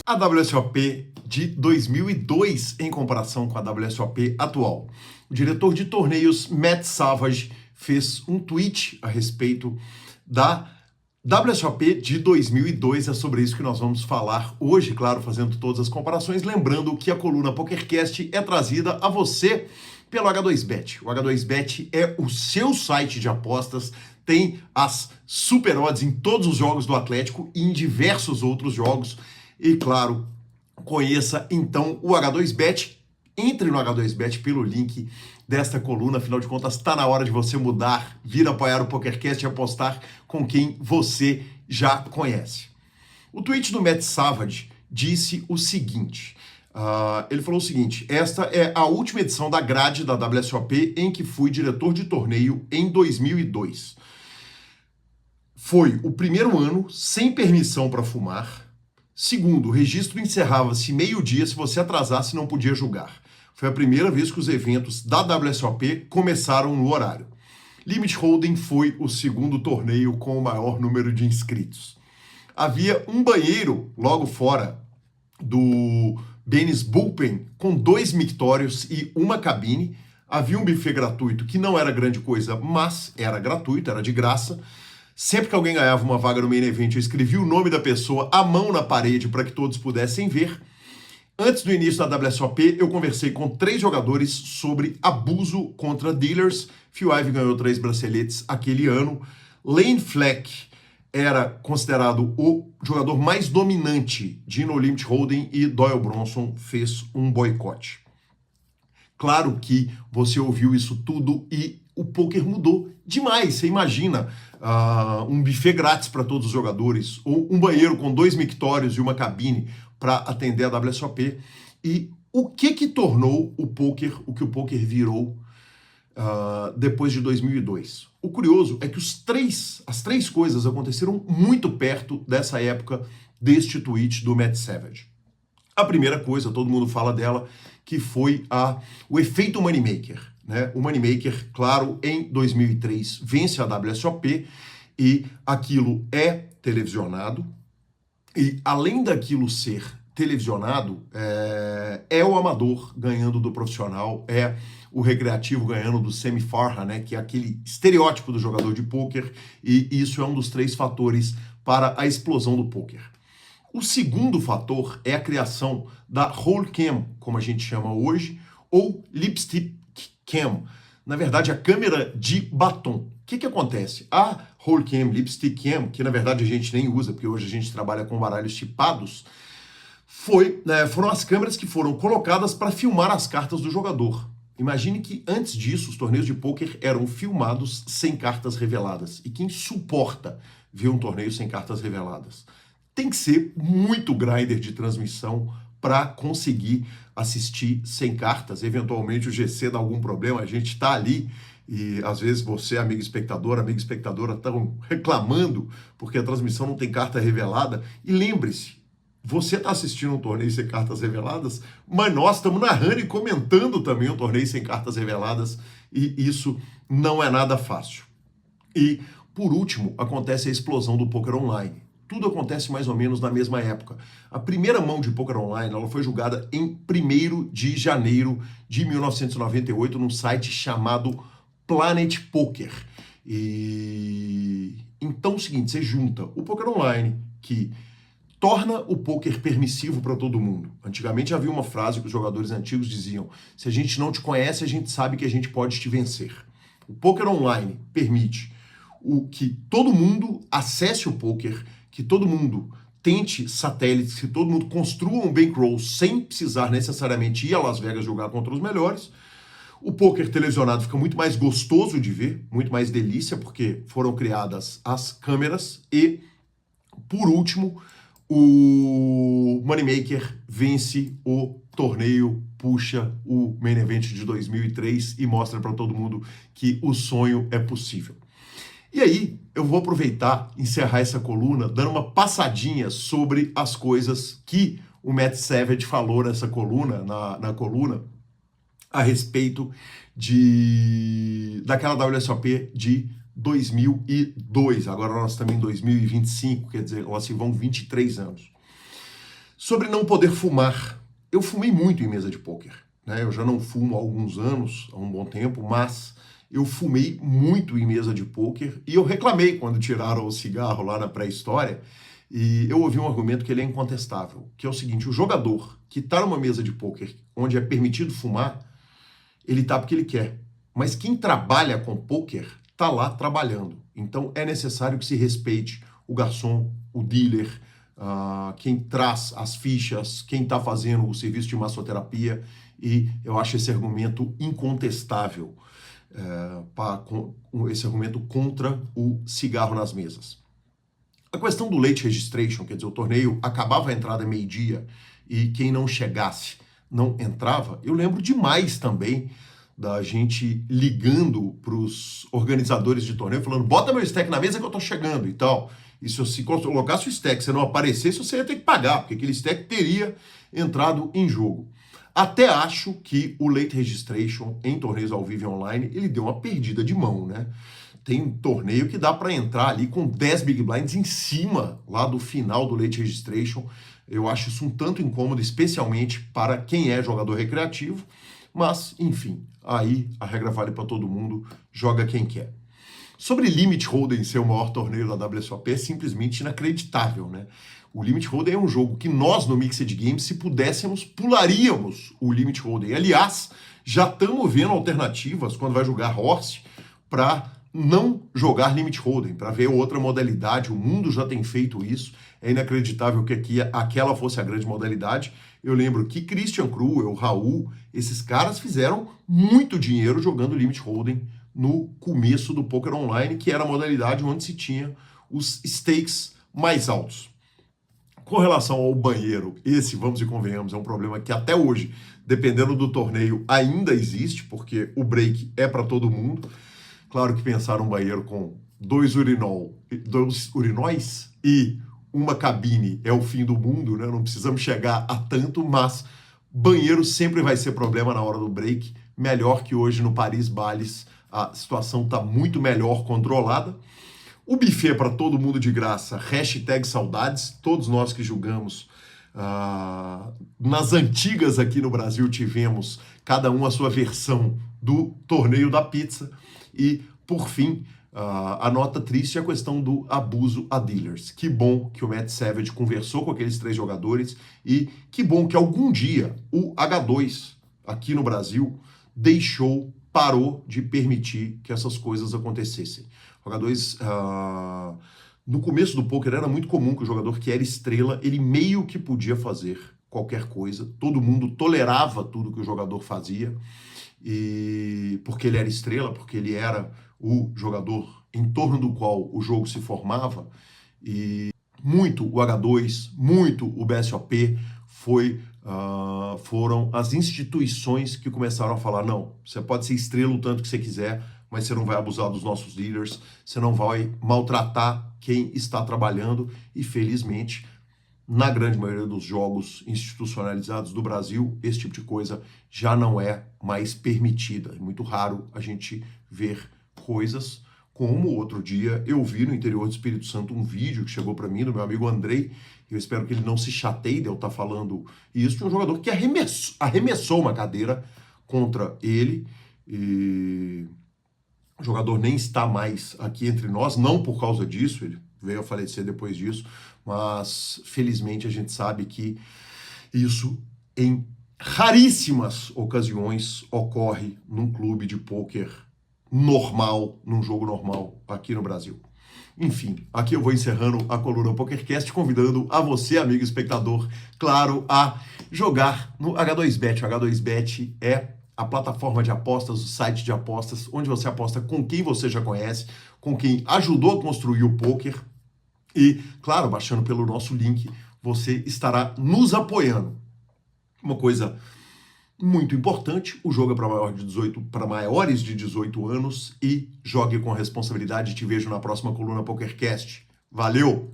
A WSOP de 2002 em comparação com a WSOP atual. O diretor de torneios Matt Savage fez um tweet a respeito da WSOP de 2002. É sobre isso que nós vamos falar hoje, claro, fazendo todas as comparações. Lembrando que a coluna PokerCast é trazida a você pelo H2Bet. O H2Bet é o seu site de apostas, tem as super odds em todos os jogos do Atlético e em diversos outros jogos. E, claro, conheça então o H2Bet. Entre no H2Bet pelo link desta coluna. Afinal de contas, está na hora de você mudar, vir apoiar o PokerCast e apostar com quem você já conhece. O tweet do Matt Savage disse o seguinte. Ele falou o seguinte: esta é a última edição da grade da WSOP em que fui diretor de torneio em 2002. Foi o primeiro ano sem permissão para fumar. Segundo, o registro encerrava-se meio-dia, se você atrasasse não podia julgar. Foi a primeira vez que os eventos da WSOP começaram no horário. Limit Hold'em foi o segundo torneio com o maior número de inscritos. Havia um banheiro logo fora do Benny's Bullpen com 2 mictórios e uma cabine. Havia um buffet gratuito que não era grande coisa, mas era gratuito, era de graça. Sempre que alguém ganhava uma vaga no Main Event, eu escrevia o nome da pessoa à mão na parede para que todos pudessem ver. Antes do início da WSOP, eu conversei com 3 jogadores sobre abuso contra dealers. Phil Ivey ganhou 3 braceletes aquele ano. Lane Fleck era considerado o jogador mais dominante de No Limit Hold'em e Doyle Bronson fez um boicote. Claro que você ouviu isso tudo e o poker mudou demais. Você imagina um buffet grátis para todos os jogadores, ou um banheiro com 2 mictórios e uma cabine para atender a WSOP. E o que tornou o poker o que o poker virou depois de 2002? O curioso é que as três coisas aconteceram muito perto dessa época deste tweet do Matt Savage. A primeira coisa, todo mundo fala dela, que foi o efeito Moneymaker. Né? O Moneymaker, claro, em 2003 vence a WSOP e aquilo é televisionado. E além daquilo ser televisionado, é o amador ganhando do profissional, é o recreativo ganhando do semi-farha, né? Que é aquele estereótipo do jogador de pôquer, e isso é um dos 3 fatores para a explosão do pôquer. O segundo fator é a criação da Roll Cam, como a gente chama hoje, ou Lipstick Cam. Na verdade, a câmera de batom. O que acontece? A Roll Cam, Lipstick Cam, que na verdade a gente nem usa, porque hoje a gente trabalha com baralhos chipados, foram as câmeras que foram colocadas para filmar as cartas do jogador. Imagine que antes disso os torneios de pôquer eram filmados sem cartas reveladas. E quem suporta ver um torneio sem cartas reveladas? Tem que ser muito grinder de transmissão para conseguir assistir sem cartas. Eventualmente o GC dá algum problema, a gente está ali e às vezes você, amiga espectadora, estão reclamando porque a transmissão não tem carta revelada. E lembre-se, você está assistindo um torneio sem cartas reveladas, mas nós estamos narrando e comentando também um torneio sem cartas reveladas, e isso não é nada fácil. E, por último, acontece a explosão do poker online. Tudo acontece mais ou menos na mesma época. A primeira mão de poker online ela foi julgada em 1º de janeiro de 1998 num site chamado Planet Poker. E então é o seguinte, você junta o poker online, que torna o poker permissivo para todo mundo. Antigamente havia uma frase que os jogadores antigos diziam: se a gente não te conhece, a gente sabe que a gente pode te vencer. O poker online permite que todo mundo acesse o poker, que todo mundo tente satélites, que todo mundo construa um bankroll sem precisar necessariamente ir a Las Vegas jogar contra os melhores. O poker televisionado fica muito mais gostoso de ver, muito mais delícia, porque foram criadas as câmeras. E, por último, o Moneymaker vence o torneio, puxa o Main Event de 2003 e mostra para todo mundo que o sonho é possível. E aí, eu vou aproveitar, encerrar essa coluna, dando uma passadinha sobre as coisas que o Matt Savage falou nessa coluna, na coluna, a respeito daquela WSOP de 2002. Agora nós estamos em 2025, quer dizer, lá se vão 23 anos. Sobre não poder fumar. Eu fumei muito em mesa de pôquer, né? Eu já não fumo há alguns anos, há um bom tempo, mas eu fumei muito em mesa de pôquer e eu reclamei quando tiraram o cigarro lá na pré-história. E eu ouvi um argumento que ele é incontestável, que é o seguinte: o jogador que está numa mesa de pôquer onde é permitido fumar, ele tá porque ele quer. Mas quem trabalha com pôquer tá lá trabalhando. Então é necessário que se respeite o garçom, o dealer, quem traz as fichas, quem está fazendo o serviço de massoterapia. E eu acho esse argumento incontestável, esse argumento contra o cigarro nas mesas. A questão do late registration, quer dizer, o torneio acabava a entrada meio-dia e quem não chegasse não entrava, eu lembro demais também da gente ligando para os organizadores de torneio, falando: bota meu stack na mesa que eu tô chegando e tal. E se você colocasse o stack, você não aparecesse, você ia ter que pagar, porque aquele stack teria entrado em jogo. Até acho que o late registration em torneios ao vivo e online, ele deu uma perdida de mão, né? Tem torneio que dá para entrar ali com 10 big blinds em cima lá do final do late registration. Eu acho isso um tanto incômodo, especialmente para quem é jogador recreativo. Mas, enfim, aí a regra vale para todo mundo, joga quem quer. Sobre Limit Hold'em ser o maior torneio da WSOP é simplesmente inacreditável, né? O Limit Hold'em é um jogo que nós, no Mixed Games, se pudéssemos, pularíamos o Limit Hold'em. Aliás, já estamos vendo alternativas, quando vai jogar Horse, para não jogar Limit Hold'em, para ver outra modalidade. O mundo já tem feito isso. É inacreditável que aquela fosse a grande modalidade. Eu lembro que Christian Cruel, Raul, esses caras fizeram muito dinheiro jogando Limit Hold'em no começo do poker online, que era a modalidade onde se tinha os stakes mais altos. Com relação ao banheiro, esse, vamos e convenhamos, é um problema que até hoje, dependendo do torneio, ainda existe, porque o break é para todo mundo. Claro que pensar um banheiro com dois urinóis e uma cabine é o fim do mundo, né? Não precisamos chegar a tanto, mas banheiro sempre vai ser problema na hora do break. Melhor que hoje no Paris Balles, a situação está muito melhor controlada. O buffet para todo mundo de graça, #saudades. Todos nós que julgamos nas antigas aqui no Brasil tivemos cada um a sua versão do torneio da pizza. E, por fim, a nota triste é a questão do abuso a dealers. Que bom que o Matt Savage conversou com aqueles 3 jogadores e que bom que algum dia o H2 aqui no Brasil parou de permitir que essas coisas acontecessem. O H2, no começo do poker era muito comum que o jogador que era estrela, ele meio que podia fazer qualquer coisa, todo mundo tolerava tudo que o jogador fazia, e porque ele era estrela, porque ele era o jogador em torno do qual o jogo se formava. E muito o H2, muito o BSOP foram as instituições que começaram a falar: não, você pode ser estrela o tanto que você quiser, mas você não vai abusar dos nossos leaders, você não vai maltratar quem está trabalhando. E felizmente, na grande maioria dos jogos institucionalizados do Brasil, esse tipo de coisa já não é mais permitida. É muito raro a gente ver coisas como outro dia eu vi no interior do Espírito Santo um vídeo que chegou para mim do meu amigo Andrei. Eu espero que ele não se chateie de eu estar falando isso, de um jogador que arremessou uma cadeira contra ele. E o jogador nem está mais aqui entre nós, não por causa disso, ele veio a falecer depois disso, mas felizmente a gente sabe que isso em raríssimas ocasiões ocorre num clube de pôquer normal, num jogo normal aqui no Brasil. Enfim, aqui eu vou encerrando a coluna PokerCast, convidando a você, amigo espectador, claro, a jogar no H2Bet. O H2Bet é a plataforma de apostas, o site de apostas, onde você aposta com quem você já conhece, com quem ajudou a construir o poker. E, claro, baixando pelo nosso link, você estará nos apoiando. Uma coisa muito importante: o jogo é para maiores de 18 anos e jogue com responsabilidade. Te vejo na próxima coluna PokerCast. Valeu!